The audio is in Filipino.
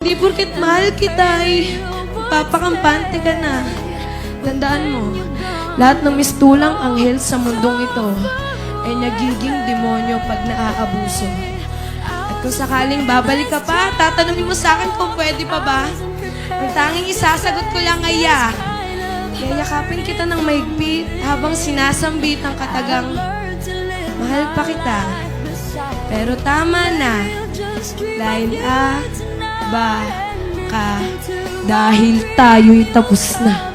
Hindi porket mahal kita ay papakampante ka na. Tandaan mo, lahat ng mistulang anghel sa mundong ito ay nagiging demonyo pag naaabuso. At kung sakaling babalik ka pa, tatanungin mo sa akin kung pwede pa ba? Ang tanging isasagot ko lang ay ya. Yayakapin kita ng maigpit habang sinasambit ang katagang mahal pa kita. Pero tama na, dahil ba ka, dahil tayo'y tapos na.